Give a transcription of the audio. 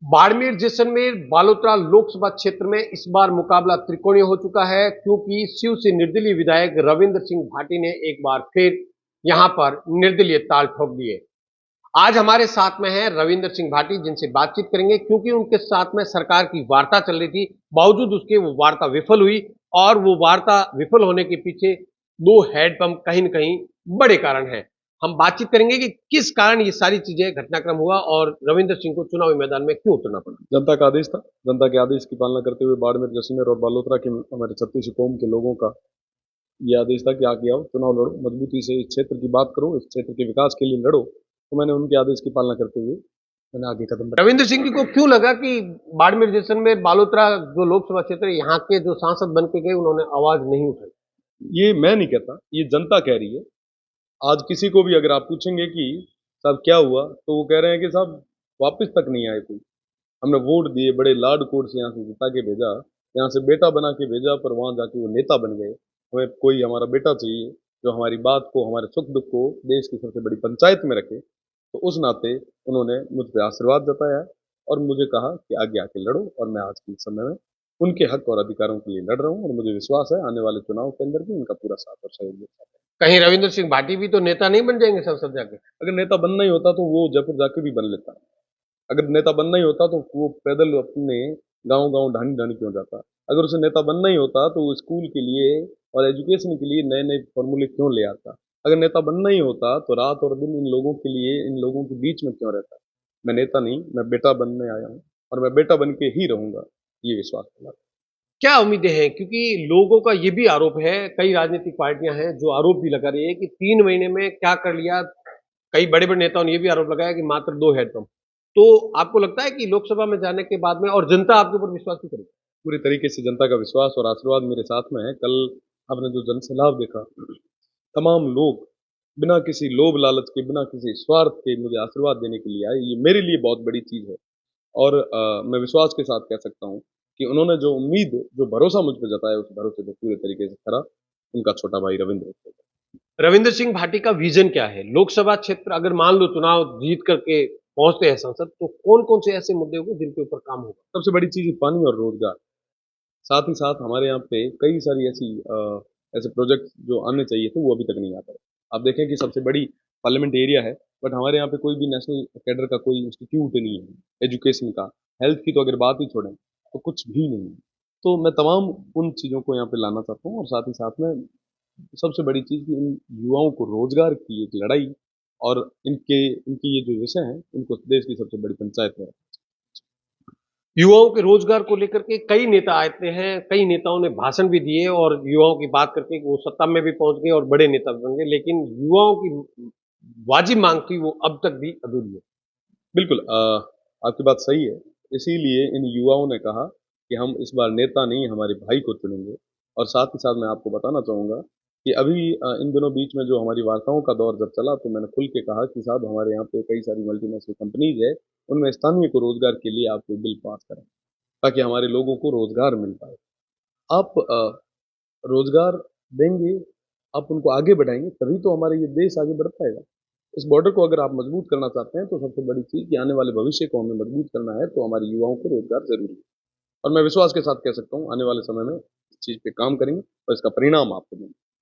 बाड़मेर जैसलमेर बालोतरा लोकसभा क्षेत्र में इस बार मुकाबला त्रिकोणीय हो चुका है क्योंकि शिव से निर्दलीय विधायक रविंद्र सिंह भाटी ने एक बार फिर यहां पर निर्दलीय ताल ठोक दिए। आज हमारे साथ में हैं रविंद्र सिंह भाटी, जिनसे बातचीत करेंगे क्योंकि उनके साथ में सरकार की वार्ता चल रही थी। बावजूद उसके वो वार्ता विफल हुई और वो वार्ता विफल होने के पीछे दो हैंडपंप कहीं न कहीं बड़े कारण हैं। हम बातचीत करेंगे कि किस कारण ये सारी चीजें घटनाक्रम हुआ और रविंद्र सिंह को चुनावी मैदान में क्यों उतरना पड़ा। जनता का आदेश था। जनता के आदेश की पालना करते हुए बाड़मेर, जैसलमेर और बालोतरा के हमारे 36 कौम के लोगों का ये आदेश था कि आगे आओ, चुनाव लड़ो, मजबूती से इस क्षेत्र की बात करो, इस क्षेत्र के विकास के लिए लड़ो। तो मैंने उनके आदेश की पालना करते हुए मैंने आगे कदम बढ़ाया। रविंद्र सिंह जी को क्यों लगा कि बाड़मेर जैसलमेर बालोतरा जो लोकसभा क्षेत्र है, यहाँ के जो सांसद बन के गए उन्होंने आवाज नहीं उठाई? ये मैं नहीं कहता, ये जनता कह रही है। आज किसी को भी अगर आप पूछेंगे कि साहब क्या हुआ, तो वो कह रहे हैं कि साहब वापस तक नहीं आए कोई। हमने वोट दिए, बड़े लाड कोड से यहाँ से जिता के भेजा, यहाँ से बेटा बना के भेजा, पर वहां जाके वो नेता बन गए। हमें कोई हमारा बेटा चाहिए जो हमारी बात को, हमारे सुख दुख को देश की सबसे बड़ी पंचायत में रखे। तो उस नाते उन्होंने मुझ पर आशीर्वाद जताया है और मुझे कहा कि आगे आके लड़ो, और मैं आज के समय में उनके हक और अधिकारों के लिए लड़ रहा हूँ, और मुझे विश्वास है आने वाले चुनाव के अंदर भी उनका पूरा साथ और सहयोग मिलेगा। कहीं रविंद्र सिंह भाटी भी तो नेता नहीं बन जाएंगे संसद जाके? अगर नेता बनना ही होता तो वो जयपुर जाके भी बन लेता। अगर नेता बनना ही होता तो वो पैदल अपने गांव गांव ढाणी ढाणी क्यों जाता। अगर उसे नेता बनना ही होता तो वो स्कूल के लिए और एजुकेशन के लिए नए नए फॉर्मूले क्यों ले आता। अगर नेता बनना ही होता तो रात और दिन इन लोगों के लिए, इन लोगों के बीच में क्यों रहता। मैं नेता नहीं, मैं बेटा बनने आया हूँ, और मैं बेटा बन के ही रहूंगा, ये विश्वास दिलाता क्या उम्मीदें हैं? क्योंकि लोगों का ये भी आरोप है, कई राजनीतिक पार्टियां हैं जो आरोप भी लगा रही है कि 3 महीने में क्या कर लिया। कई बड़े बड़े नेताओं ने ये भी आरोप लगाया कि मात्र 2 हैंडपंप। तो आपको लगता है कि लोकसभा में जाने के बाद में और जनता आपके ऊपर विश्वास नहीं करेगी? पूरी तरीके से जनता का विश्वास और आशीर्वाद मेरे साथ में है। कल आपने जो जनसैलाब देखा, तमाम लोग बिना किसी लोभ लालच के, बिना किसी स्वार्थ के मुझे आशीर्वाद देने के लिए आए। ये मेरे लिए बहुत बड़ी चीज़ है। और मैं विश्वास के साथ कह सकता हूँ कि उन्होंने जो उम्मीद, जो भरोसा मुझ पे जताया, उस भरोसे पे पूरे तरीके से खरा उनका छोटा भाई रविंद्र है। रविंद्र सिंह भाटी का विजन क्या है? लोकसभा क्षेत्र अगर मान लो चुनाव जीत करके पहुंचते हैं संसद, तो कौन कौन से ऐसे मुद्दे होंगे जिनके ऊपर काम होगा? सबसे बड़ी चीज़ पानी और रोजगार। साथ ही साथ हमारे यहाँ पे कई सारी ऐसे प्रोजेक्ट जो आने चाहिए थे, वो अभी तक नहीं आ पाए। आप देखें कि सबसे बड़ी पार्लियामेंट एरिया है, बट हमारे यहाँ पे कोई भी नेशनल कैडर का कोई इंस्टीट्यूट नहीं है एजुकेशन का। हेल्थ की तो अगर बात ही छोड़ें तो कुछ भी नहीं है। तो मैं तमाम उन चीज़ों को यहाँ पे लाना चाहता हूँ, और साथ ही साथ में सबसे बड़ी चीज़ कि इन युवाओं को रोजगार की एक लड़ाई, और इनके इनकी ये जो विषय है, इनको देश की सबसे बड़ी पंचायत में। युवाओं के रोजगार को लेकर के कई नेता आते हैं, कई नेताओं ने भाषण भी दिए और युवाओं की बात करके वो सत्ता में भी पहुंच गए और बड़े नेता बन गए, लेकिन युवाओं की वाजिब मांग थी वो अब तक भी अधूरी है। बिल्कुल, आपकी बात सही है। इसीलिए इन युवाओं ने कहा कि हम इस बार नेता नहीं, हमारे भाई को चुनेंगे। और साथ ही साथ मैं आपको बताना चाहूँगा कि अभी इन दिनों बीच में जो हमारी वार्ताओं का दौर जब चला, तो मैंने खुल के कहा कि साहब हमारे यहाँ पे कई सारी मल्टीनेशनल कंपनीज है, उनमें स्थानीय को रोजगार के लिए आप कोई बिल पास करें, ताकि हमारे लोगों को रोजगार मिल पाए। आप रोजगार देंगे, आप उनको आगे बढ़ाएंगे, तभी तो हमारा ये देश आगे बढ़ पाएगा। इस बॉर्डर को अगर आप मजबूत करना चाहते हैं, तो सबसे बड़ी चीज़ कि आने वाले भविष्य को हमें मजबूत करना है, तो हमारे युवाओं को रोजगार ज़रूरी है। और मैं विश्वास के साथ कह सकता हूँ, आने वाले समय में इस चीज़ पे काम करेंगे और इसका परिणाम आपको मिलेगा।